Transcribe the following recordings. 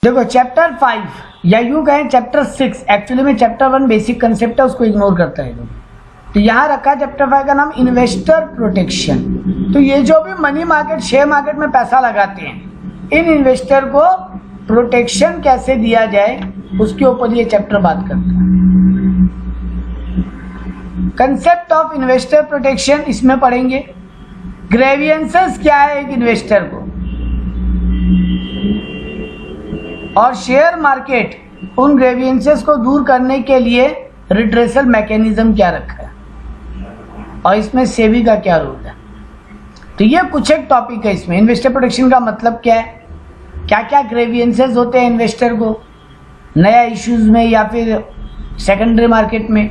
देखो चैप्टर 5 या यूं कहें चैप्टर 6, एक्चुअली में चैप्टर 1 बेसिक कंसेप्ट है, उसको इग्नोर करता है। तो यहाँ रखा चैप्टर 5 का नाम इन्वेस्टर प्रोटेक्शन। तो ये जो भी मनी मार्केट, शेयर मार्केट में पैसा लगाते हैं, इन इन्वेस्टर को प्रोटेक्शन कैसे दिया जाए उसके ऊपर ये चैप्टर बात करता है। कंसेप्ट ऑफ इन्वेस्टर प्रोटेक्शन इसमें पढ़ेंगे। ग्रेवियंसेस क्या है एक इन्वेस्टर को, और शेयर मार्केट उन ग्रेवियंसेस को दूर करने के लिए रिड्रेसल मैकेनिज्म क्या रखा है, और इसमें सेबी का क्या रोल है। तो ये कुछ एक टॉपिक है इसमें। इन्वेस्टर प्रोटेक्शन का मतलब क्या है, क्या क्या ग्रेवियंसेस होते हैं इन्वेस्टर को नया इश्यूज में या फिर सेकेंडरी मार्केट में।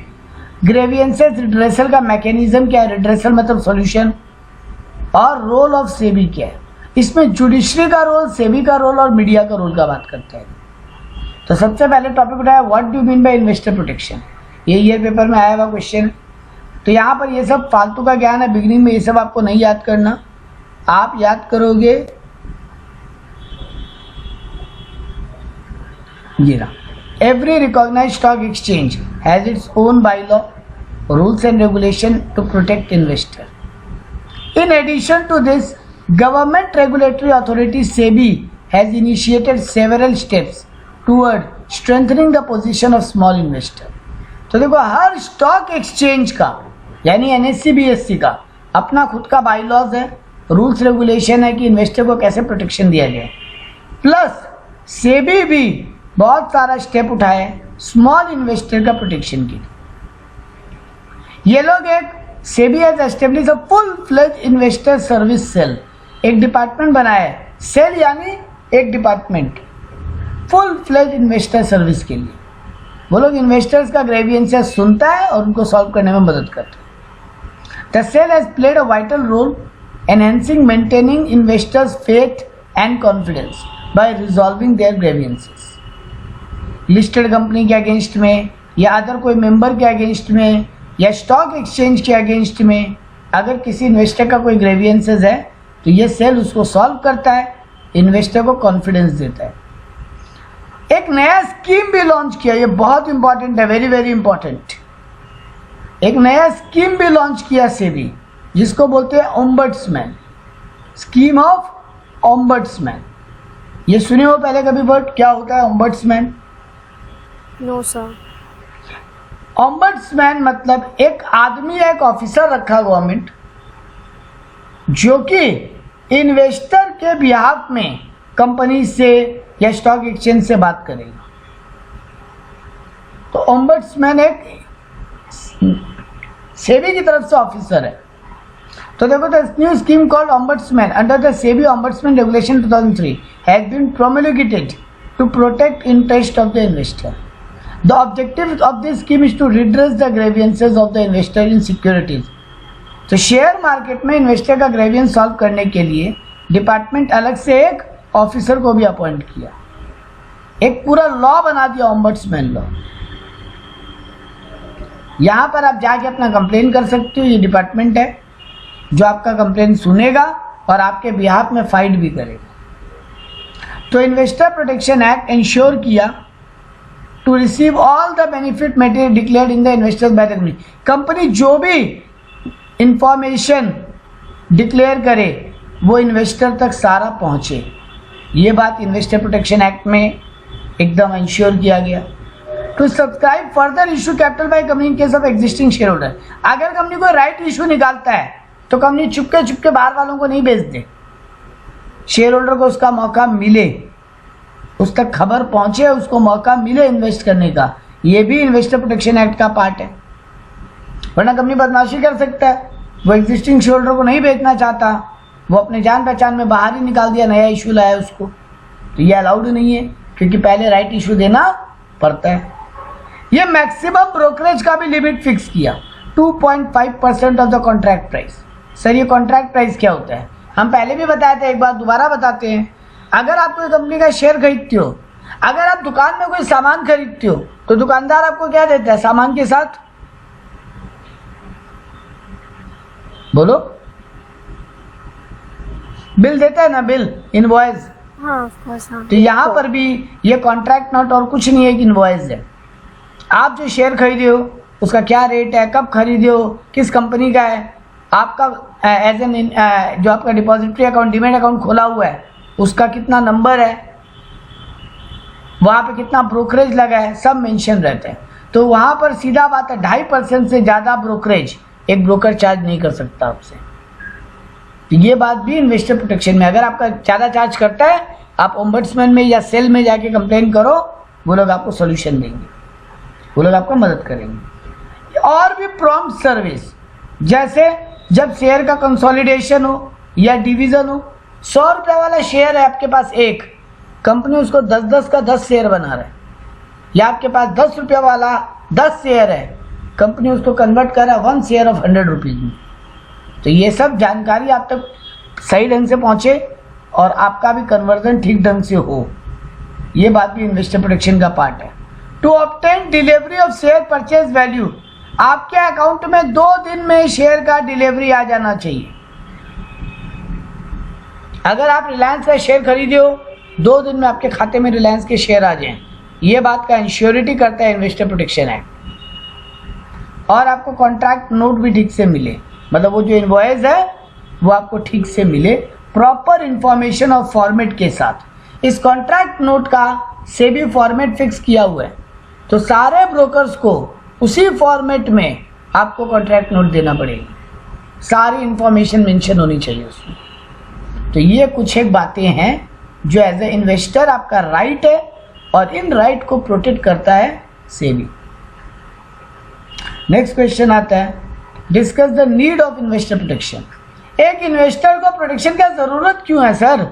ग्रेवियंसेस, रिड्रेसल का मैकेनिज्म क्या है, रिड्रेसल मतलब सॉल्यूशन, और रोल ऑफ सेबी क्या है। इसमें जुडिशरी का रोल, सेबी का रोल और मीडिया का रोल का बात करते हैं। तो सबसे पहले टॉपिक उठाया what do mean by investor protection. ये ईयर पेपर में आया हुआ क्वेश्चन। तो यहाँ पर ये सब फालतू का ज्ञान है, बिगिनिंग में ये सब आपको नहीं याद करना। आप याद करोगे ये रहा, every recognised stock exchange has its own by law, rules and regulation to protect investor. In addition to this, Government Regulatory Authority SEBI has initiated several steps toward strengthening the position of small investor. तो देखो हर stock exchange का यानी NSE BSE का अपना खुद का bylaws है, rules regulation है कि इन्वेस्टर को कैसे प्रोटेक्शन दिया जाए। प्लस सेबी भी बहुत सारा स्टेप उठाए स्मॉल इन्वेस्टर का प्रोटेक्शन के लिए। ये लोग एक SEBI has establish a full fledge investor service cell, एक डिपार्टमेंट बनाया है। सेल यानी एक department full fledge investor service के लिए। वो लोग इन्वेस्टर्स का ग्रेवियंसेस सुनता है और उनको सॉल्व करने में मदद करता है। The cell has played a vital role enhancing maintaining investors faith and confidence by resolving their grievances. Listed company के अगेंस्ट में या अदर कोई मेंबर के अगेंस्ट में या स्टॉक एक्सचेंज के अगेंस्ट में अगर किसी इन्वेस्टर का कोई ग्रेवियंसेस है तो ये सेल उसको सॉल्व करता है, इन्वेस्टर को कॉन्फिडेंस देता है। एक नया स्कीम भी लॉन्च किया, ये बहुत इंपॉर्टेंट है, वेरी वेरी इंपॉर्टेंट। एक नया स्कीम भी लॉन्च किया सेबी, जिसको बोलते हैं ओम्बड्समैन, स्कीम ऑफ ओम्बड्समैन। ये सुने हो पहले कभी वर्ड, क्या होता है ओम्बड्समैन? No sir. ओम्बड्समैन मतलब एक आदमी, एक ऑफिसर रखा गवर्नमेंट, जो कि इन्वेस्टर के बिहाफ में कंपनी से या स्टॉक एक्सचेंज से बात करेगा। तो ओम्बड्समैन एक सेबी की तरफ से ऑफिसर है। तो देखो, the new scheme called ombudsman under the SEBI ombudsman regulation 2003 has been promulgated to protect interest of the investor. The objective of this scheme is to redress the grievances of the investor in securities. तो share market में investor का grievance solve करने के लिए department अलग से एक officer को भी अपॉइंट किया, एक पूरा लॉ बना दिया, ओम्बड्समैन लॉ। यहां पर आप जाके अपना कंप्लेन कर सकते हो। ये डिपार्टमेंट है जो आपका कंप्लेन सुनेगा और आपके बिहाफ में फाइट भी करेगा। तो इन्वेस्टर प्रोटेक्शन एक्ट इंश्योर किया to receive all the benefit material declared in the investors by the company. Company जो भी इंफॉर्मेशन डिक्लेयर करे वो इन्वेस्टर तक सारा पहुंचे। ये बात इन्वेस्टर प्रोटेक्शन एक्ट में एकदम इंश्योर किया गया। To subscribe further issue capital by company in case of existing share holder. अगर कंपनी कोई राइट इशू निकालता है तो कंपनी चुपके चुपके बाहर वालों को नहीं भेज दे, शेयर होल्डर को उसका मौका मिले, उस तक खबर पहुंचे, उसको मौका मिले इन्वेस्ट करने का। ये भी इन्वेस्टर प्रोटेक्शन एक्ट का पार्ट है। वरना कंपनी बदमाशी कर सकता है, वो एग्जिस्टिंग शेयर होल्डर को नहीं बेचना चाहता, वो अपने जान पहचान में बाहर ही निकाल दिया, नया इशू लाया उसको, तो ये अलाउड नहीं है, क्योंकि पहले राइट इशू देना पड़ता है। ये मैक्सिमम ब्रोकरेज का भी लिमिट फिक्स किया, 2.5% of the contract price. Sir ये कॉन्ट्रैक्ट प्राइस क्या होता है? हम पहले भी बताए थे, एक बार दोबारा बताते हैं। अगर आप कोई कंपनी का शेयर खरीदते हो, अगर आप दुकान में कोई सामान खरीदते हो तो दुकानदार आपको क्या देता है सामान के साथ? बोलो, बिल देता है ना, बिल, इनवॉइस। हाँ ऑफ कोर्स हाँ. तो यहाँ पर भी ये कॉन्ट्रैक्ट नोट और कुछ नहीं है, एक इनवॉइस है. आप जो शेयर खरीदे हो उसका क्या रेट है, कब खरीदे हो, किस कंपनी का है, आपका एज एन जो आपका डिपॉजिटरी अकाउंट डीमैट अकाउंट खोला हुआ है उसका कितना नंबर है, वहाँ पे कितना ब्रोकरेज लगा है, सब मेंशन रहते हैं. तो वहाँ पर सीधा बात है 2.5% से ज़्यादा ब्रोकरेज एक ब्रोकर चार्ज नहीं कर सकता आपसे. तो ये बात भी इन्वेस्टर प्रोटेक्शन में, अगर आपका ज़्यादा चार्ज करता है आप ओम्बड्समैन में या सेल में जाके कंप्लेन करो, वो लोग आपको सोल्यूशन देंगे, वो लोग आपको मदद करेंगे. और भी प्रॉम्प्ट सर्विस, जैसे जब शेयर का कंसोलिडेशन हो या डिवीज़न हो, 100 रुपये वाला शेयर है आपके पास, एक कंपनी उसको 10-10 का 10 शेयर बना रहा है, या आपके पास 10 रुपये वाला 10 शेयर है, कंपनी उसको कन्वर्ट कर रहा है 1 शेयर ऑफ 100 रुपीज़ में. तो ये सब जानकारी आप तक सही ढंग से पहुँचे और आपका भी कन्वर्जन ठीक ढंग से हो, ये बात भी इन्वेस्टर प्रोटेक्शन का पार्ट है. To obtain delivery of share purchase value, आपके अकाउंट में 2 दिन में शेयर का डिलीवरी आ जाना चाहिए. अगर आप रिलायंस का शेयर खरीदे हो, 2 दिन में आपके खाते में रिलायंस के शेयर आ जाएं, ये बात का इंश्योरिटी करता है इन्वेस्टर प्रोटेक्शन एक्ट. और आपको कॉन्ट्रैक्ट नोट भी ठीक से मिले, मतलब वो जो इनवॉइस है वो आपको ठीक से मिले, प्रॉपर इंफॉर्मेशन और फॉर्मेट के साथ. इस कॉन्ट्रैक्ट नोट का सेबी फॉर्मेट फिक्स किया हुआ है, तो सारे ब्रोकर्स को उसी फॉर्मेट में आपको कॉन्ट्रैक्ट नोट देना पड़ेगा, सारी इंफॉर्मेशन मेंशन होनी चाहिए उसमें. तो ये कुछ एक बातें हैं जो एज ए इन्वेस्टर आपका राइट है, और इन राइट को प्रोटेक्ट करता है सेबी. नेक्स्ट क्वेश्चन आता है, discuss the need of investor protection. एक इन्वेस्टर को प्रोटेक्शन का ज़रूरत क्यों है सर,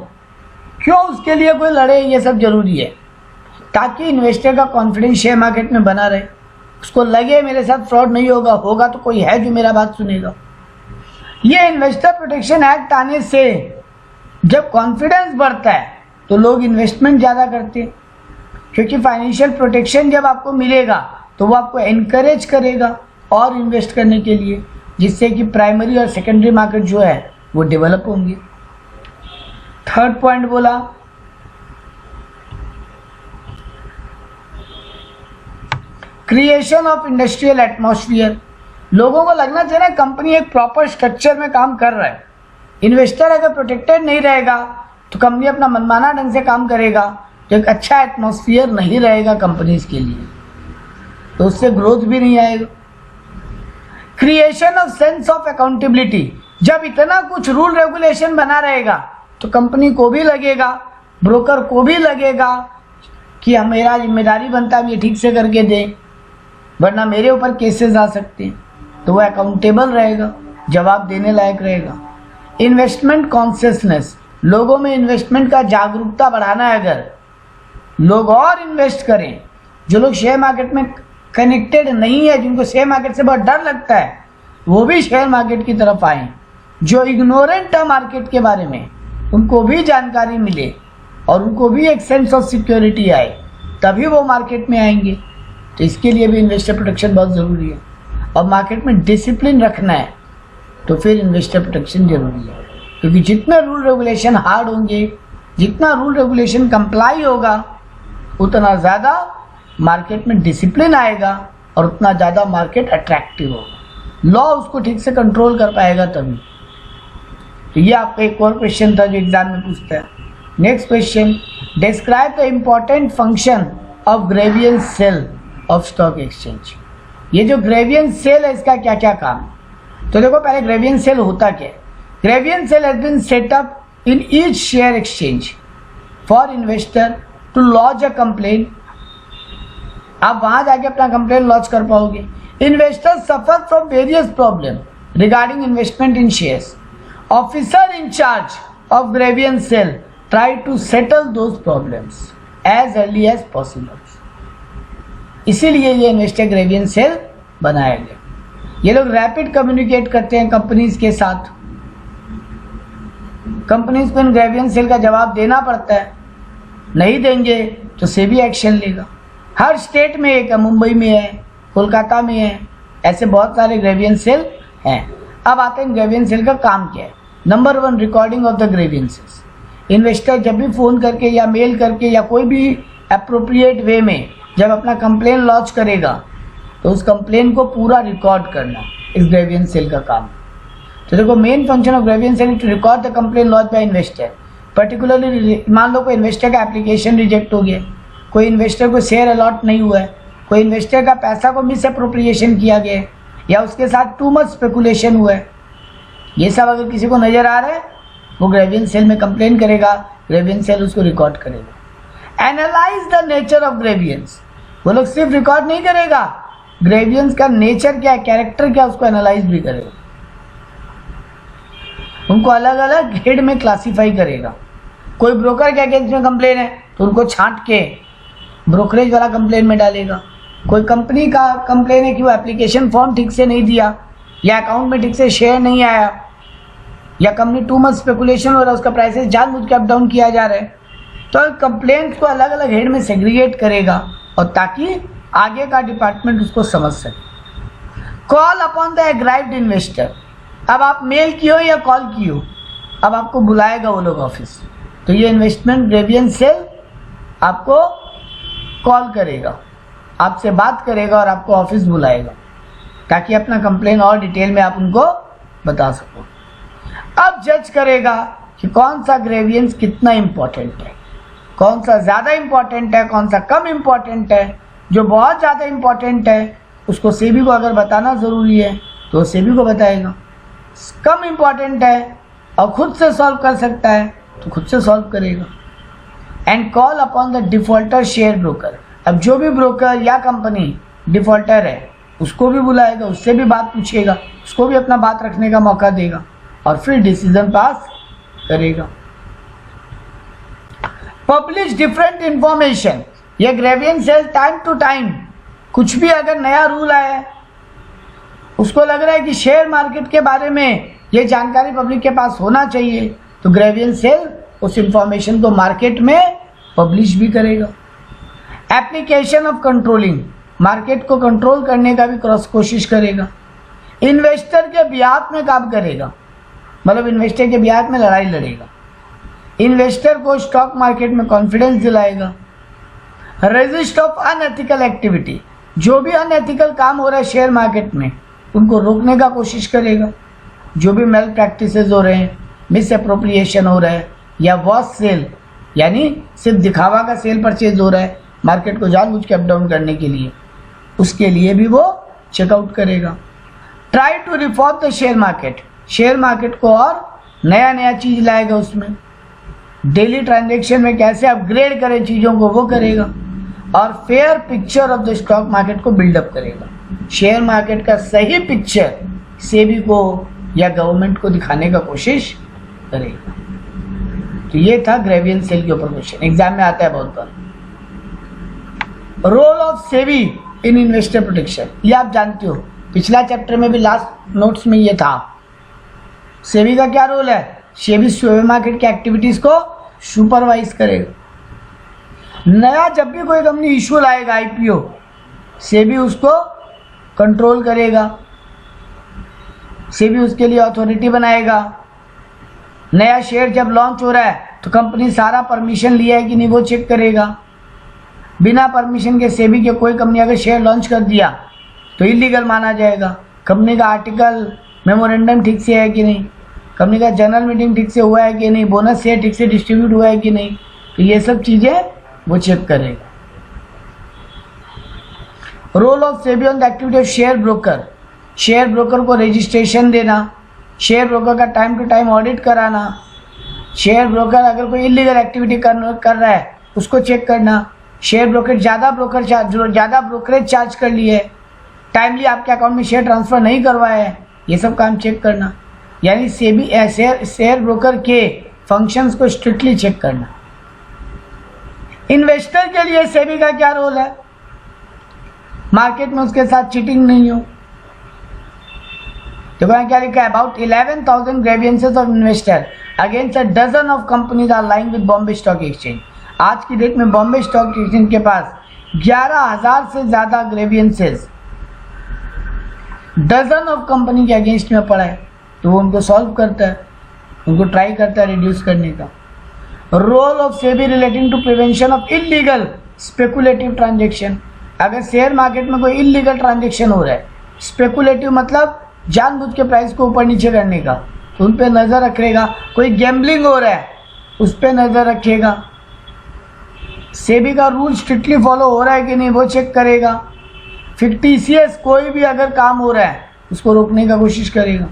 क्यों उसके लिए कोई लड़े, ये सब जरूरी है ताकि इन्वेस्टर का कॉन्फिडेंस शेयर मार्केट में बना रहे, उसको लगे मेरे साथ फ्रॉड नहीं होगा, होगा तो कोई है जो मेरा बात सुनेगा. ये इन्वेस्टर प्रोटेक्शन एक्ट आने से जब कॉन्फिडेंस बढ़ता है तो लोग इन्वेस्टमेंट ज़्यादा करते हैं, क्योंकि फाइनेंशियल प्रोटेक्शन जब आपको मिलेगा तो वो आपको एनकरेज करेगा और इन्वेस्ट करने के लिए, जिससे कि प्राइमरी और सेकेंडरी मार्केट जो है वो डेवलप होंगे. थर्ड पॉइंट बोला, क्रिएशन ऑफ इंडस्ट्रियल एटमॉस्फेयर. लोगों को लगना चाहिए ना कंपनी एक प्रॉपर स्ट्रक्चर में काम कर रहा है. इन्वेस्टर अगर प्रोटेक्टेड नहीं रहेगा तो कंपनी अपना मनमाना ढंग से काम करेगा, तो एक अच्छा एटमॉस्फेयर नहीं रहेगा कंपनीज के लिए, तो उससे ग्रोथ भी नहीं आएगा. Creation of sense of accountability. जब इतना कुछ रूल रेगुलेशन बना रहेगा तो कंपनी को भी लगेगा, ब्रोकर को भी लगेगा कि मेरा जिम्मेदारी बनता है ये ठीक से करके दे, वरना मेरे ऊपर केसेस आ सकते हैं. तो वो अकाउंटेबल रहेगा, जवाब देने लायक रहेगा. Investment consciousness. लोगों में इन्वेस्टमेंट का जागरूकता बढ़ाना है. अगर लोग और इन्वेस्ट करें, जो लोग शेयर मार्केट में कनेक्टेड नहीं है, जिनको शेयर मार्केट से बहुत डर लगता है, वो भी शेयर मार्केट की तरफ आए. जो इग्नोरेंट है मार्केट के बारे में, उनको भी जानकारी मिले और उनको भी एक सेंस ऑफ सिक्योरिटी आए, तभी वो मार्केट में आएंगे. तो इसके लिए भी इन्वेस्टर प्रोटेक्शन बहुत ज़रूरी है. और मार्केट में डिसिप्लिन रखना है तो फिर इन्वेस्टर प्रोटेक्शन जरूरी है, क्योंकि जितना रूल रेगुलेशन हार्ड होंगे, जितना रूल रेगुलेशन कंप्लाई होगा, उतना ज़्यादा मार्केट में डिसिप्लिन आएगा और उतना ज़्यादा मार्केट अट्रैक्टिव होगा. लॉ उसको ठीक से कंट्रोल कर पाएगा तभी. तो ये आपका एक और क्वेश्चन था जो एग्जाम में पूछता है. Next question, describe the important function of grievance cell of stock exchange. ये जो ग्रेवियंस सेल है इसका क्या क्या काम. तो देखो पहले ग्रेवियंस सेल होता क्या है. Grievance cell has been set up in each share exchange for investor to launch a complaint. आप वहां जाके अपना कंप्लेंट लॉन्च कर पाओगे. Investors suffer from various problem regarding investment in shares. Officer in charge of grievance cell try to settle those problems as early as possible. इसीलिए ये investor grievance cell बनाया गया. ये लोग रैपिड कम्युनिकेट करते हैं कंपनीज के साथ. कंपनीज को इन ग्रेवियंस सेल का जवाब देना पड़ता है, नहीं देंगे तो सेबी एक्शन लेगा. हर स्टेट में एक है, मुंबई में है, कोलकाता में है, ऐसे बहुत सारे ग्रेवियंस सेल हैं. अब आते हैं ग्रेवियंस सेल का काम क्या है. Number 1, recording of the grievances. Investor जब भी फ़ोन करके या मेल करके या कोई भी अप्रोप्रिएट वे में जब अपना कंप्लेन लॉन्च करेगा तो उस कंप्लेन को पूरा रिकॉर्ड करना इस ग्रेवियंस सेल का काम। तो देखो, main function of grievance cell to record the complain launch by investor. Particularly मान लो कोई इन्वेस्टर का एप्लीकेशन रिजेक्ट हो गया, कोई इन्वेस्टर को शेयर अलॉट नहीं हुआ है, कोई इन्वेस्टर का पैसा को मिस अप्रोप्रिएशन किया गया है, या उसके साथ टू मच स्पेकुलेशन हुआ है, ये सब अगर किसी को नज़र आ रहा है वो ग्रेवियंस सेल में कंप्लेन करेगा, ग्रेवियंस सेल उसको रिकॉर्ड करेगा। Analyse the nature of grievance, वो लोग सिर्फ रिकॉर्ड नहीं करेगा, ग्रेवियंस का नेचर क्या है, कैरेक्टर क्या, उसको एनालाइज भी करेगा। उनको अलग अलग ग्रेड में क्लासीफाई करेगा। कोई ब्रोकर के अगेंस्ट में कंप्लेन है तो उनको छांट के ब्रोकरेज वाला कंप्लेन में डालेगा। कोई कंपनी का कंप्लेन है कि वो एप्लीकेशन फॉर्म ठीक से नहीं दिया, या अकाउंट में ठीक से शेयर नहीं आया, या कंपनी टू मच स्पेकुलेशन हो रहा है, उसका प्राइसेस जानबूझ के अप डाउन किया जा रहा है, तो कंप्लेंट्स को अलग अलग हेड में सेग्रीगेट करेगा और ताकि आगे का डिपार्टमेंट उसको समझ सके। कॉल अपॉन द एग्राइव्ड इन्वेस्टर, अब आप मेल किए या कॉल किए, अब आपको बुलाएगा वो लोग ऑफिस, तो ये इन्वेस्टमेंट ग्रेवियंस सेल आपको कॉल करेगा, आपसे बात करेगा और आपको ऑफिस बुलाएगा ताकि अपना कंप्लेन और डिटेल में आप उनको बता सको। अब जज करेगा कि कौन सा ग्रेवियंस कितना इम्पोर्टेंट है, कौन सा ज़्यादा इम्पोर्टेंट है, कौन सा कम इम्पोर्टेंट है। जो बहुत ज़्यादा इम्पोर्टेंट है उसको सेबी को अगर बताना ज़रूरी है तो सेबी को बताएगा, कम इम्पोर्टेंट है और खुद से सॉल्व कर सकता है तो खुद से सॉल्व करेगा। And call upon the defaulter share broker, अब जो भी ब्रोकर या कंपनी डिफॉल्टर है उसको भी बुलाएगा, उससे भी बात पूछेगा, उसको भी अपना बात रखने का मौका देगा और फिर डिसीजन पास करेगा। पब्लिश डिफरेंट इंफॉर्मेशन, ये grievance cell time to time कुछ भी अगर नया रूल आया है, उसको लग रहा है कि शेयर मार्केट के बारे में ये जानकारी पब्लिक के पास होना चाहिए, तो ग्रेवियंस सेल उस इंफॉर्मेशन को मार्केट में पब्लिश भी करेगा। एप्लीकेशन ऑफ कंट्रोलिंग, मार्केट को कंट्रोल करने का भी कोशिश करेगा। इन्वेस्टर के बिहाफ में काम करेगा, मतलब इन्वेस्टर के बिहाफ में लड़ाई लड़ेगा, इन्वेस्टर को स्टॉक मार्केट में कॉन्फिडेंस दिलाएगा। रेजिस्ट ऑफ अनएथिकल एक्टिविटी, जो भी अनएथिकल काम हो रहा है शेयर मार्केट में उनको रोकने का कोशिश करेगा। जो भी मेल प्रैक्टिसेस हो रहे हैं, मिस अप्रोप्रिएशन हो रहा है, या वॉश सेल यानी सिर्फ दिखावा का सेल परचेज हो रहा है मार्केट को जानबूझ के अप डाउन करने के लिए, उसके लिए भी वो चेकआउट करेगा। Try to reform the share market, share market को और नया नया चीज़ लाएगा, उसमें डेली ट्रांजैक्शन में कैसे अपग्रेड करें चीज़ों को वो करेगा, और fair picture of the stock market को बिल्डअप करेगा। शेयर मार्केट का सही पिक्चर सेबी को या गवर्नमेंट को दिखाने का कोशिश करेगा। तो ये था ग्रेवियंस सेल के ऊपर क्वेश्चन, एग्जाम में आता है बहुत बार। Role of SEBI in investor protection, ये आप जानते हो, पिछला चैप्टर में भी लास्ट नोट्स में ये था। सेबी का क्या रोल है, सेबी शेयर मार्केट की एक्टिविटीज को सुपरवाइज करेगा। नया जब भी कोई कंपनी इशू लाएगा आईपीओ, सेबी उसको कंट्रोल करेगा, सेबी उसके लिए अथॉरिटी बनाएगा। नया शेयर जब लॉन्च हो रहा है तो कंपनी सारा परमिशन लिया है कि नहीं वो चेक करेगा। बिना परमिशन के सेबी के कोई कंपनी अगर शेयर लॉन्च कर दिया तो इलीगल माना जाएगा। कंपनी का आर्टिकल मेमोरेंडम ठीक से है कि नहीं, कंपनी का जनरल मीटिंग ठीक से हुआ है कि नहीं, बोनस शेयर ठीक से डिस्ट्रीब्यूट हुआ है कि नहीं, तो ये सब चीज़ें वो चेक करेगा। Role of SEBI on the activity of share broker, share broker को रजिस्ट्रेशन देना, शेयर ब्रोकर का टाइम टू टाइम ऑडिट कराना, शेयर ब्रोकर अगर कोई इलीगल एक्टिविटी कर रहा है उसको चेक करना, शेयर ब्रोकर ज़्यादा ब्रोकरेज चार्ज कर लिए, टाइमली आपके अकाउंट में शेयर ट्रांसफ़र नहीं करवाए है, ये सब काम चेक करना। यानी सेबी शेयर ब्रोकर के फंक्शंस को स्ट्रिक्टली चेक करना। इन्वेस्टर के लिए सेबी का क्या रोल है, मार्केट में उसके साथ चीटिंग नहीं हो। तो क्या लिखा है, about 11,000 grievances of investor against a dozen of companies are lying with Bombay stock exchange. आज की डेट में बॉम्बे स्टॉक एक्सचेंज के पास 11,000 से ज़्यादा ग्रेवियंसेस डजन ऑफ कंपनी के अगेंस्ट में पड़ा है, तो वो उनको सॉल्व करता है, उनको ट्राई करता है रिड्यूस करने का। Role of SEBI relating to prevention of illegal speculative transaction. अगर शेयर मार्केट में कोई इलीगल ट्रांजेक्शन हो रहा है, स्पेकुलेटिव मतलब जानबूझ के प्राइस को ऊपर नीचे करने का, तो उन पे नज़र रखेगा। कोई गैम्बलिंग हो रहा है, उस पर नज़र रखेगा। सेबी का रूल स्ट्रिक्टली फॉलो हो रहा है कि नहीं वो चेक करेगा। फिक्टिशियस कोई भी अगर काम हो रहा है उसको रोकने का कोशिश करेगा।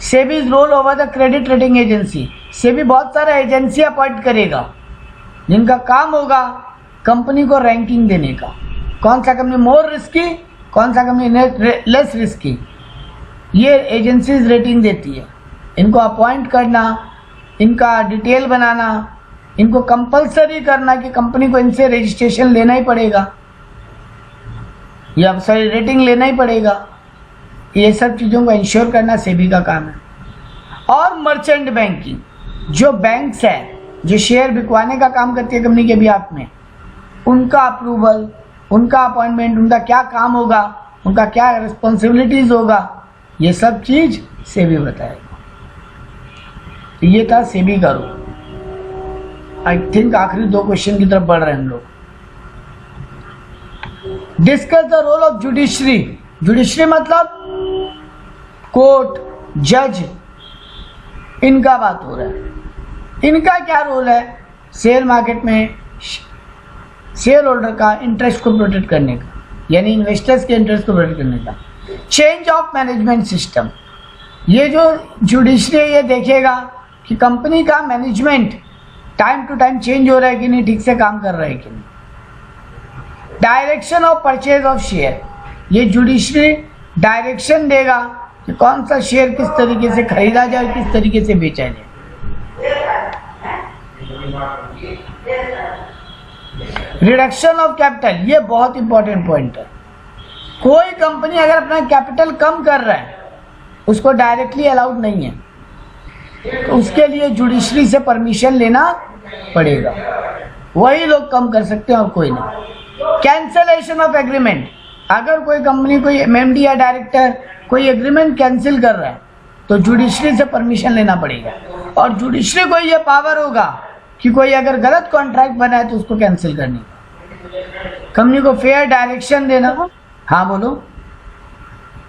SEBI's role over the credit rating agency. SEBI बहुत सारा एजेंसी अपॉइंट करेगा जिनका काम होगा कंपनी को रैंकिंग देने का, कौन सा कंपनी मोर रिस्की, कौन सा कंपनी लेस रिस्की, ये एजेंसीज रेटिंग देती है। इनको अपॉइंट करना, इनका डिटेल बनाना, इनको कंपलसरी करना कि कंपनी को इनसे रजिस्ट्रेशन लेना ही पड़ेगा या सॉरी रेटिंग लेना ही पड़ेगा। ये सब चीज़ों को इंश्योर करना सेबी का काम है। और मर्चेंट बैंकिंग, जो बैंक्स है जो शेयर बिकवाने का काम करती है कंपनी के बिहाफ में, उनका अप्रूवल, उनका अपॉइंटमेंट, उनका क्या काम होगा, उनका क्या रिस्पॉन्सिबिलिटीज होगा, ये सब चीज सेबी बताएगा। ये था सेबी का रोल। आई थिंक आखिरी 2 क्वेश्चन की तरफ बढ़ रहे हैं हम लोग। Discuss the role of judiciary. Judiciary मतलब कोर्ट, जज, इनका बात हो रहा है। इनका क्या रोल है शेयर मार्केट में? शेयर होल्डर का इंटरेस्ट को प्रोटेक्ट करने का, यानी इन्वेस्टर्स के इंटरेस्ट को प्रोटेक्ट करने का। चेंज ऑफ मैनेजमेंट सिस्टम, ये जो जुडिशरी है ये देखेगा कि कंपनी का management time to time change हो रहा है कि नहीं, ठीक से काम कर रहा है कि नहीं। Direction of purchase of share, ये जुडिशरी डायरेक्शन देगा कि कौन सा शेयर किस तरीके से खरीदा जाए और किस तरीके से बेचा जाए। रिडक्शन ऑफ कैपिटल, ये बहुत इंपॉर्टेंट पॉइंट है। कोई कंपनी अगर अपना कैपिटल कम कर रहा है उसको डायरेक्टली अलाउड नहीं है, तो उसके लिए जुडिशरी से परमिशन लेना पड़ेगा। वही लोग कम कर सकते हैं और कोई नहीं। कैंसलेशन ऑफ एग्रीमेंट, अगर कोई कंपनी, कोई एमडी या डायरेक्टर कोई एग्रीमेंट कैंसिल कर रहा है तो जुडिशरी से परमिशन लेना पड़ेगा। और जुडिशरी को ये पावर होगा कि कोई अगर गलत कॉन्ट्रैक्ट बना है तो उसको कैंसिल करने का, कंपनी को फेयर डायरेक्शन देना। हाँ बोलो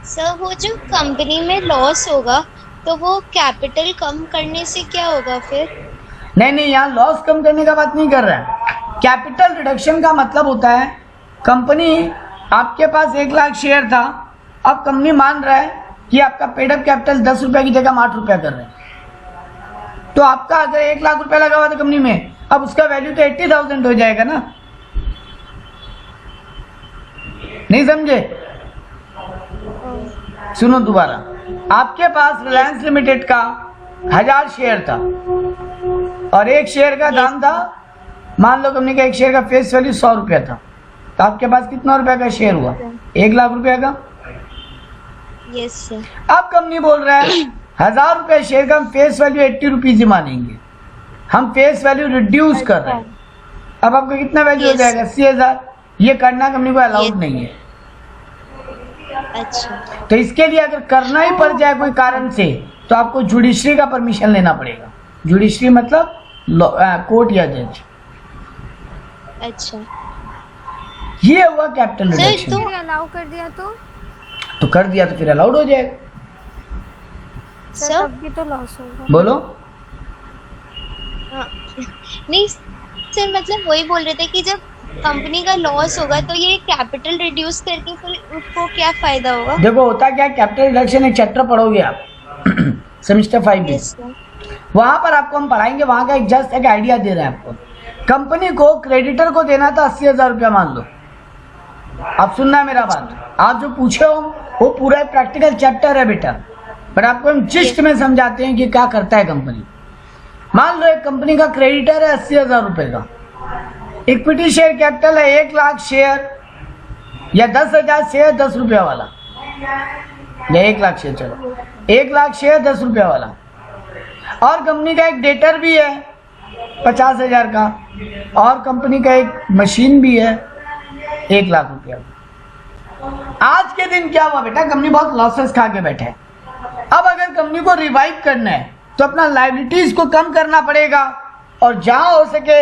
सर, वो जो कंपनी में लॉस होगा तो वो कैपिटल कम करने से क्या होगा फिर? नहीं, यहाँ लॉस कम करने का बात नहीं कर रहा है। कैपिटल रिडक्शन का मतलब होता है कंपनी, आपके पास 1 लाख शेयर था, अब कंपनी मान रहा है कि आपका पेडअप कैपिटल 10 रुपए की जगह हम 8 रुपया कर रहे हैं, तो आपका अगर 1 लाख रुपया लगा हुआ था कंपनी में, अब उसका वैल्यू तो 80,000 हो जाएगा ना। नहीं समझे? सुनो दोबारा, आपके पास रिलायंस लिमिटेड का 1000 शेयर था और एक शेयर का दाम था, मान लो कंपनी का एक शेयर का फेस वैल्यू 100 रुपया था, तो आपके पास कितना रुपया का शेयर हुआ? 1 लाख रुपया का। Yes sir. अब कंपनी बोल रहा है 1000 रुपये शेयर का हम फेस वैल्यू 80 रुपीज ही मानेंगे, हम फेस वैल्यू रिड्यूस कर रहे हैं। अब आपका कितना वैल्यू हो जाएगा? 80,000। ये करना कंपनी को अलाउड नहीं है। अच्छा, तो इसके लिए अगर करना ही पड़ जाए कोई कारण से तो आपको जुडिशरी का परमिशन लेना पड़ेगा। जुडिशरी मतलब कोर्ट या जज। अच्छा ये हुआ कैपिटल सर, रिडक्शन। तो अलाउ कर दिया तो कर दिया तो फिर अलाउड हो जाएगा। सर तब भी तो लॉस होगा। बोलो। हाँ, नहीं सर, मतलब वही बोल रहे थे कि जब कंपनी का लॉस होगा तो ये कैपिटल रिड्यूस करके फिर उसको क्या फायदा होगा? देखो होता क्या, कैपिटल रिडक्शन एक चैप्टर पढ़ोगे आप सेमेस्टर 5 में, यस सर। वहां पर आपको हम पढ़ाएंगे। वहां का एक जस्ट एक आइडिया दे रहे हैं आपको। कंपनी को क्रेडिटर को देना था 80,000 रुपया मान लो। आप सुनना है मेरा बात, आप जो पूछे हो वो पूरा एक प्रैक्टिकल चैप्टर है बेटा, पर आपको हम जिस्ट में समझाते हैं कि क्या करता है कंपनी। मान लो एक कंपनी का क्रेडिटर है 80,000 रुपए का, इक्विटी शेयर कैपिटल है 1 लाख शेयर या 10,000 शेयर 10 रुपया वाला, या 1 लाख शेयर, चलो 1 लाख शेयर 10 रुपया वाला, और कंपनी का एक डेटर भी है 50,000 का, और कंपनी का एक मशीन भी है 1 लाख रुपया। आज के दिन क्या हुआ बेटा, कंपनी बहुत लॉसेस खा के बैठे है। अब अगर कंपनी को रिवाइव करना है तो अपना लायबिलिटीज को कम करना पड़ेगा और जहां हो सके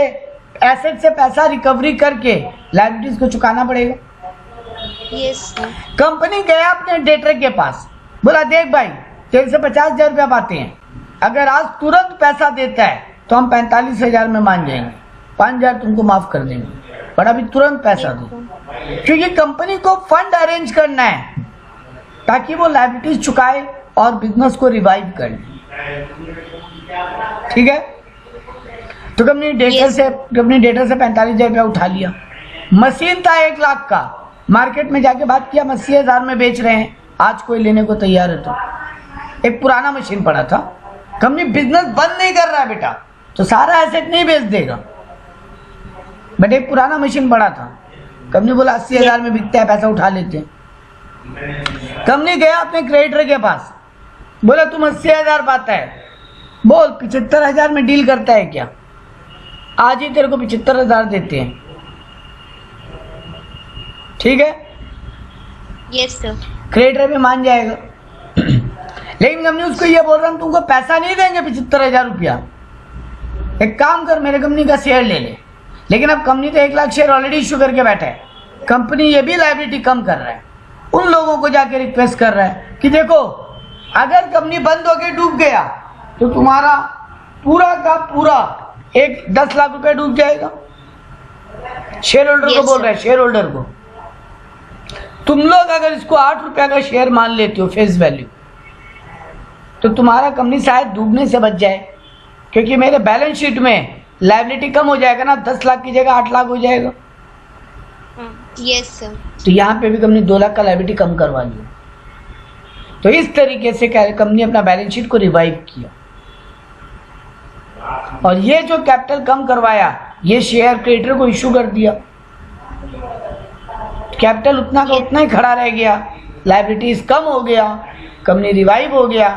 एसेट से पैसा रिकवरी करके लायबिलिटीज को चुकाना पड़ेगा। Yes sir. कंपनी गया अपने डेटर के पास, बोला देख भाई तेरे से 50,000 रुपया पाते हैं, अगर आज तुरंत पैसा देता है तो हम 45,000 में मान जाएंगे, 5,000 तुमको माफ कर देंगे, पर अभी तुरंत पैसा दो। क्योंकि कंपनी को फंड अरेंज करना है ताकि वो लायबिलिटीज चुकाए और बिजनेस को रिवाइव कर ले। ठीक है, तो कंपनी डेटर से 45,000 रुपया उठा लिया। मशीन था 1 लाख का, मार्केट में जाके बात किया 80,000 में बेच रहे हैं, आज कोई लेने को तैयार है। तो एक पुराना मशीन पड़ा था, कंपनी बिजनेस बंद नहीं कर रहा है बेटा, तो सारा एसेट नहीं बेच देगा, बट एक पुराना मशीन पड़ा था, कंपनी बोला 80,000 में बिकता है, पैसा उठा लेते हैं। कंपनी गया अपने क्रेडिटर के पास, बोला तुम 80,000 पाता है, बोल 75,000 में डील करता है क्या, आज ही तेरे को 75,000 देते हैं। ठीक है, यस सर। क्रेडिटर भी मान जाएगा। लेकिन कंपनी उसको ये बोल रहा हूं तुमको पैसा नहीं देंगे 75,000 रुपया, एक काम कर मेरे कंपनी का शेयर ले ले। लेकिन अब कंपनी तो 1 लाख शेयर ऑलरेडी इश्यू करके बैठा है, कंपनी ये भी लायबिलिटी कम कर रहा है, उन लोगों को जाके रिक्वेस्ट कर रहा है कि देखो अगर कंपनी बंद होके डूब गया तो तुम्हारा पूरा का पूरा 10 लाख रुपया डूब जाएगा। शेयर होल्डर को बोल रहा है, शेयर होल्डर को, तुम लोग अगर इसको 8 रुपया का शेयर मान लेते हो फेस वैल्यू, तो तुम्हारा कंपनी शायद डूबने से बच जाए, क्योंकि मेरे बैलेंस शीट में लायबिलिटी कम हो जाएगा ना, 10 लाख की जगह 8 लाख हो जाएगा। Yes sir. तो यहाँ पे भी कंपनी 2 लाख का लायबिलिटी कम करवा लिया। तो इस तरीके से कंपनी अपना बैलेंस शीट को रिवाइव किया, और ये जो कैपिटल कम करवाया ये शेयर क्रेडिटर को इशू कर दिया, कैपिटल उतना का उतना ही खड़ा रह गया, लायबिलिटीज कम हो गया, कंपनी रिवाइव हो गया,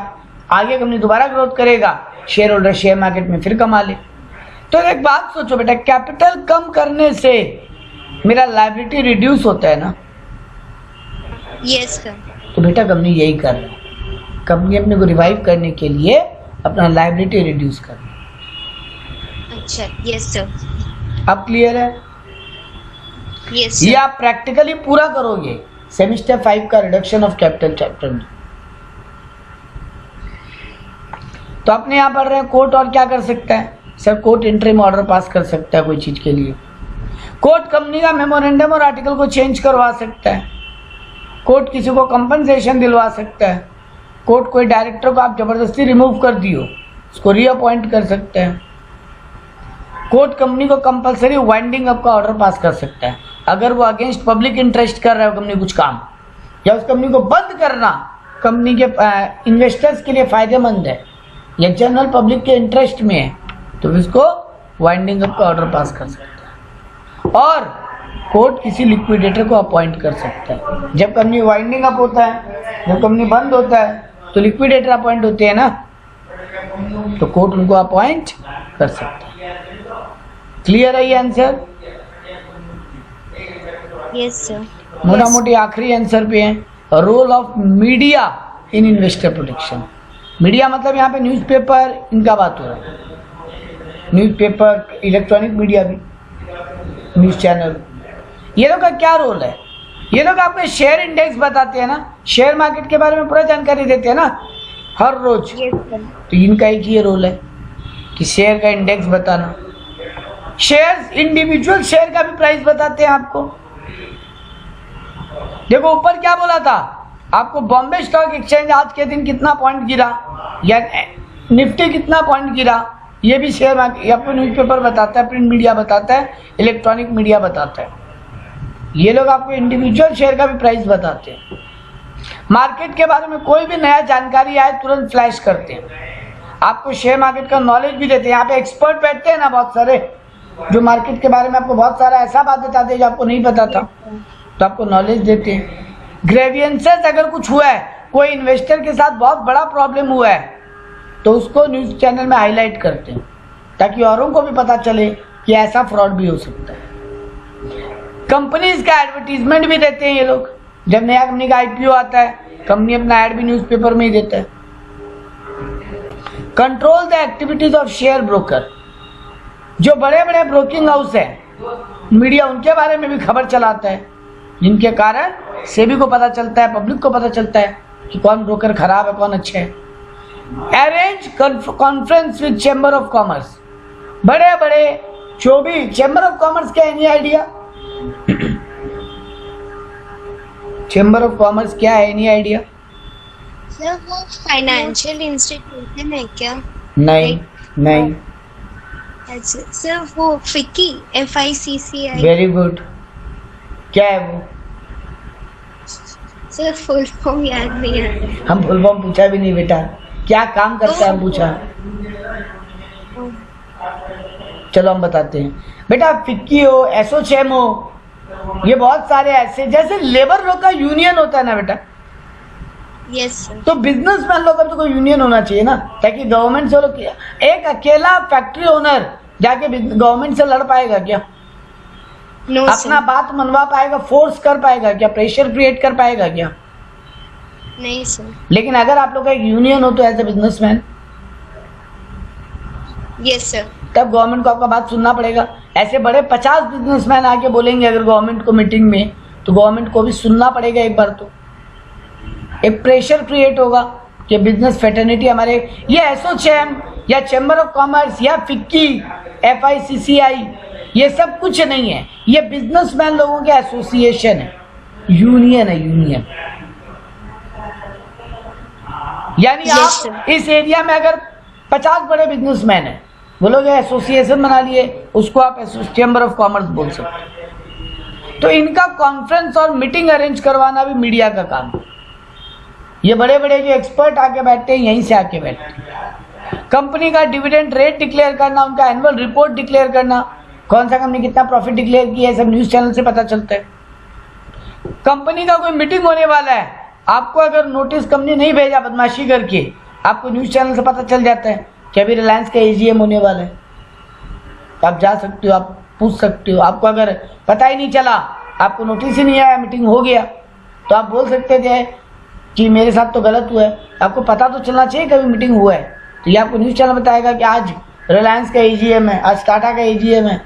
आगे कंपनी दोबारा ग्रोथ करेगा, शेयर होल्डर शेयर मार्केट में फिर कमा ले। तो एक बात सोचो बेटा, कैपिटल कम करने से मेरा लायबिलिटी रिड्यूस होता है ना। Yes sir. तो बेटा कंपनी यही कर रहा है, कंपनी अपने को रिवाइव करने के लिए अपना लायबिलिटी रिड्यूस कर रही है। अच्छा, यस सर। अब क्लियर है? यस ये सर। आप प्रैक्टिकली पूरा करोगे सेमेस्टर 5 का रिडक्शन ऑफ कैपिटल चैप्टर में। तो अपने यहाँ पढ़ रहे हैं कोर्ट और क्या कर सकता है sir, court interim order pass कर सकता है कोई चीज के लिए, कोर्ट कंपनी का मेमोरेंडम और आर्टिकल को चेंज करवा सकता है, कोर्ट किसी को कंपनसेशन दिलवा सकता है, कोर्ट कोई डायरेक्टर को आप जबरदस्ती रिमूव कर दियो उसको रीअपॉइंट कर सकते हैं, कोर्ट कंपनी को कंपलसरी वाइंडिंग अप का ऑर्डर पास कर सकता है अगर वो अगेंस्ट पब्लिक इंटरेस्ट कर रहा है कंपनी कुछ काम, या उस कंपनी को बंद करना कंपनी के इन्वेस्टर्स के लिए फायदेमंद है या जनरल पब्लिक के इंटरेस्ट में है, तो इसको वाइंडिंग अप का ऑर्डर पास कर सकता है। और कोर्ट किसी लिक्विडेटर को अपॉइंट कर सकता है। जब कंपनी वाइंडिंग अप होता है, जब कंपनी बंद होता है तो लिक्विडेटर अपॉइंट होते हैं ना, तो कोर्ट उनको अपॉइंट कर सकता है। क्लियर है ये आंसर? Yes sir. मोटा मोटी आखिरी आंसर पे है, role of media in investor protection. Media मतलब यहाँ पे न्यूज़पेपर इनका बात हो रहा है, न्यूज़पेपर, इलेक्ट्रॉनिक मीडिया भी, न्यूज़ चैनल, ये लोग का क्या रोल है? ये लोग आपको शेयर इंडेक्स बताते हैं ना, शेयर मार्केट के बारे में पूरा जानकारी देते हैं ना हर रोज। Yes sir. तो इनका एक ये रोल है कि शेयर का इंडेक्स बताना, शेयर्स इंडिविजुअल शेयर का भी प्राइस बताते हैं आपको। देखो ऊपर क्या बोला था आपको, बॉम्बे स्टॉक एक्सचेंज आज के दिन कितना पॉइंट गिरा या निफ्टी कितना पॉइंट गिरा, ये भी शेयर मार्केट आपको न्यूज़पेपर बताता है, प्रिंट मीडिया बताता है, इलेक्ट्रॉनिक मीडिया बताता है। ये लोग आपको इंडिविजुअल शेयर का भी प्राइस बताते हैं। मार्केट के बारे में कोई भी नया जानकारी आए तुरंत फ्लैश करते हैं, आपको शेयर मार्केट का नॉलेज भी देते हैं। यहाँ पे एक्सपर्ट बैठते हैं ना बहुत सारे, जो मार्केट के बारे में आपको बहुत सारा ऐसा बात बताते हैं जो आपको नहीं पता था, तो आपको नॉलेज देते हैं। ग्रेवियंसेस अगर कुछ हुआ है, कोई इन्वेस्टर के साथ बहुत बड़ा प्रॉब्लम हुआ है, तो उसको न्यूज़ चैनल में हाईलाइट करते हैं ताकि औरों को भी पता चले कि ऐसा फ्रॉड भी हो सकता है। कंपनीज का एडवर्टीजमेंट भी देते हैं ये लोग, जब नया कंपनी का आईपीओ आता है कंपनी अपना ऐड भी न्यूज़पेपर में ही देता है। Control the activities of share broker, जो बड़े बड़े ब्रोकिंग हाउस है, मीडिया उनके बारे में भी खबर चलाता है, जिनके कारण सेबी को पता चलता है, पब्लिक को पता चलता है कि कौन ब्रोकर खराब है, कौन अच्छे है। Arrange conference with chamber of commerce, बड़े बड़े जो भी चैम्बर ऑफ कॉमर्स क्या, any idea? Chamber of commerce क्या है, एनी आइडिया? सर वो फाइनेंशियल इंस्टीट्यूशन है क्या? नहीं नहीं। अच्छा सर वो फिक्की, FICCI। Very good. क्या है वो? सर फुल फॉर्म याद नहीं आ रहा। हम फुल फॉर्म पूछा भी नहीं बेटा, क्या काम करता है पूछा। चलो हम बताते हैं बेटा। फिक्की हो, एसोचैम हो, ये बहुत सारे ऐसे, जैसे लेबर लोग का यूनियन होता है ना बेटा, यस सर। तो बिजनेसमैन लोग का भी तो कोई यूनियन होना चाहिए ना, ताकि गवर्नमेंट से लोग, एक अकेला फैक्ट्री ओनर जाके गवर्नमेंट से लड़ पाएगा क्या? नो अपना बात मनवा पाएगा, फोर्स कर पाएगा क्या, प्रेशर क्रिएट कर पाएगा क्या? नहीं सर। लेकिन अगर आप लोग का एक यूनियन हो तो as a businessman, yes sir. तब गवर्नमेंट को आपका बात सुनना पड़ेगा। ऐसे बड़े 50 बिजनेसमैन आके बोलेंगे अगर गवर्नमेंट को मीटिंग में, तो गवर्नमेंट को भी सुनना पड़ेगा एक बार। तो एक प्रेशर क्रिएट होगा कि बिजनेस फ्रेटर्निटी हमारे, ये एसोचैम या चैम्बर ऑफ कॉमर्स या फिक्की, FICCI, ये सब कुछ नहीं है, ये बिजनेसमैन लोगों के एसोसिएशन है, यूनियन है, यूनियन। यानी Yes, आप इस एरिया में अगर 50 बड़े बिजनेसमैन हैं, वो लोग एसोसिएशन बना लिए, उसको आप चैम्बर ऑफ कॉमर्स बोल सकते हैं। तो इनका कॉन्फ्रेंस और मीटिंग अरेंज करवाना भी मीडिया का काम है। ये बड़े बड़े जो एक्सपर्ट आके बैठते हैं, यहीं से आके बैठते हैं। कंपनी का डिविडेंड रेट डिक्लेयर करना, उनका एनुअल रिपोर्ट डिक्लेयर करना, कौन सा कंपनी कितना प्रॉफिट डिक्लेयर किया है, सब न्यूज चैनल से पता चलता है। कंपनी का कोई मीटिंग होने वाला है, आपको अगर नोटिस कंपनी नहीं भेजा बदमाशी करके, आपको न्यूज चैनल से पता चल जाता है कि अभी रिलायंस का AGM होने वाला है, तो आप जा सकते हो, आप पूछ सकते हो। आपको अगर पता ही नहीं चला, आपको नोटिस ही नहीं आया, मीटिंग हो गया, तो आप बोल सकते थे कि मेरे साथ तो गलत हुआ है। आपको पता तो चलना चाहिए कभी मीटिंग हुआ है, तो ये आपको न्यूज़ चैनल बताएगा कि आज रिलायंस का AGM है, आज टाटा का AGM है,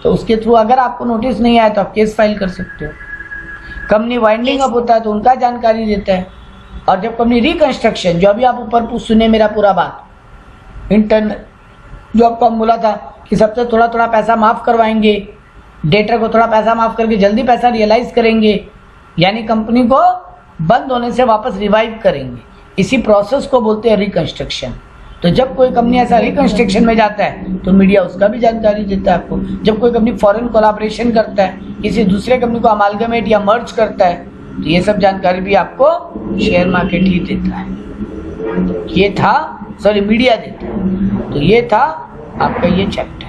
तो उसके थ्रू अगर आपको नोटिस नहीं आया तो आप केस फाइल कर सकते हो। कंपनी वाइंडिंग अप होता है तो उनका जानकारी देता है। और जब कंपनी रिकंस्ट्रक्शन, जो अभी आप ऊपर सुने मेरा पूरा बात, इंटरनल जो आपको हम बोला था कि सबसे थोड़ा थोड़ा पैसा माफ़ करवाएंगे, डेटर को थोड़ा पैसा माफ़ करके जल्दी पैसा रियलाइज़ करेंगे, यानी कंपनी को बंद होने से वापस रिवाइव करेंगे, इसी प्रोसेस को बोलते हैं रिकंस्ट्रक्शन। तो जब कोई कंपनी ऐसा रिकंस्ट्रक्शन में जाता है तो मीडिया उसका भी जानकारी देता है आपको। जब कोई कंपनी फॉरेन कोलैबोरेशन करता है, किसी दूसरे कंपनी को अमालगमेट या मर्ज करता है, तो ये सब जानकारी भी आपको शेयर मार्केट ही देता है। ये था, सॉरी, मीडिया देता है। तो ये था आपका ये चैप्टर।